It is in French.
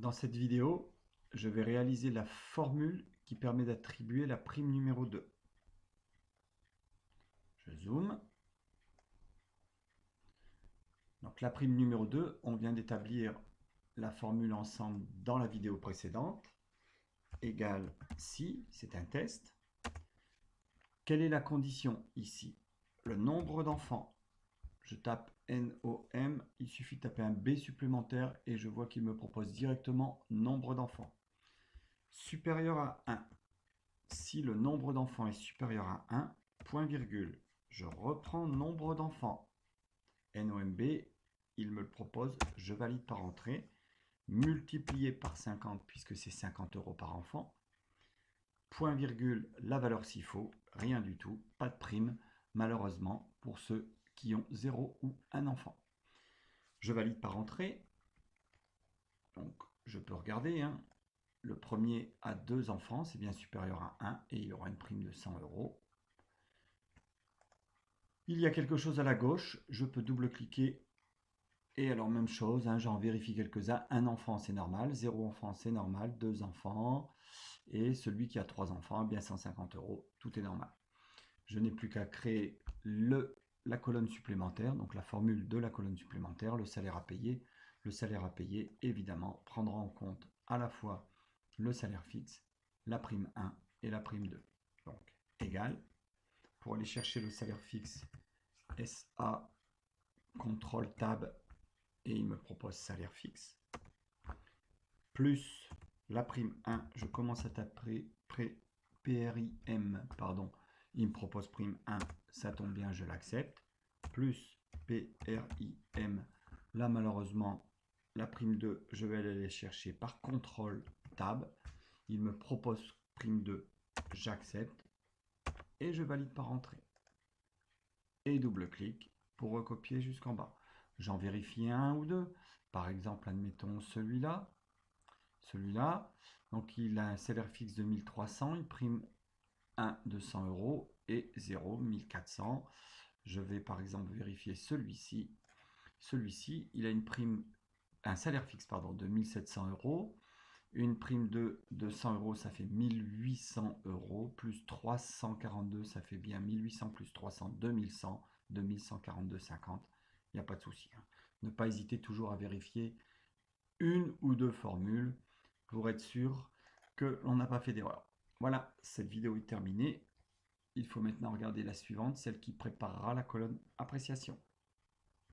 Dans cette vidéo, je vais réaliser la formule qui permet d'attribuer la prime numéro 2. Je zoome. Donc la prime numéro 2, on vient d'établir la formule ensemble dans la vidéo précédente. Égale si, c'est un test. Quelle est la condition ici? Le nombre d'enfants. Je tape NOM, il suffit de taper un B supplémentaire et je vois qu'il me propose directement nombre d'enfants. Supérieur à 1. Si le nombre d'enfants est supérieur à 1, point virgule, je reprends nombre d'enfants. NOMB, il me le propose, je valide par entrée, multiplié par 50 puisque c'est 50 € par enfant. Point virgule, la valeur s'il faut, rien du tout, pas de prime, malheureusement, pour ceux qui ont 0 ou 1 enfant. Je valide par entrée, donc je peux regarder, le premier a 2 enfants, c'est bien supérieur à 1 et il aura une prime de 100 €. Il y a quelque chose à la gauche, je peux double-cliquer et alors même chose, j'en vérifie quelques-uns. 1 enfant c'est normal, 0 enfant c'est normal, 2 enfants et celui qui a 3 enfants, bien 150 €, tout est normal. Je n'ai plus qu'à créer la colonne supplémentaire, donc la formule de la colonne supplémentaire, le salaire à payer. Le salaire à payer, évidemment, prendra en compte à la fois le salaire fixe, la prime 1 et la prime 2. Donc, égal. Pour aller chercher le salaire fixe, SA, CTRL TAB, et il me propose salaire fixe. Plus la prime 1, je commence à taper PRIM, pardon, il me propose prime 1, ça tombe bien, je l'accepte. Plus PRIM, là malheureusement, la prime 2, je vais aller chercher par CTRL TAB. Il me propose prime 2, j'accepte. Et je valide par entrée. Et double-clic pour recopier jusqu'en bas. J'en vérifie un ou deux. Par exemple, admettons celui-là. Celui-là. Donc il a un salaire fixe de 1300, il prime 1 de 100 € et 0 1400. Je vais par exemple vérifier celui-ci. Celui-ci, il a une prime, un salaire fixe pardon, de 1700 €. Une prime de 200 €, ça fait 1800 €, plus 342, ça fait bien 1800 plus 300, 2100, 2142,50. Il n'y a pas de souci. Ne pas hésiter toujours à vérifier une ou deux formules pour être sûr que l'on n'a pas fait d'erreur. Voilà, cette vidéo est terminée. Il faut maintenant regarder la suivante, celle qui préparera la colonne appréciation.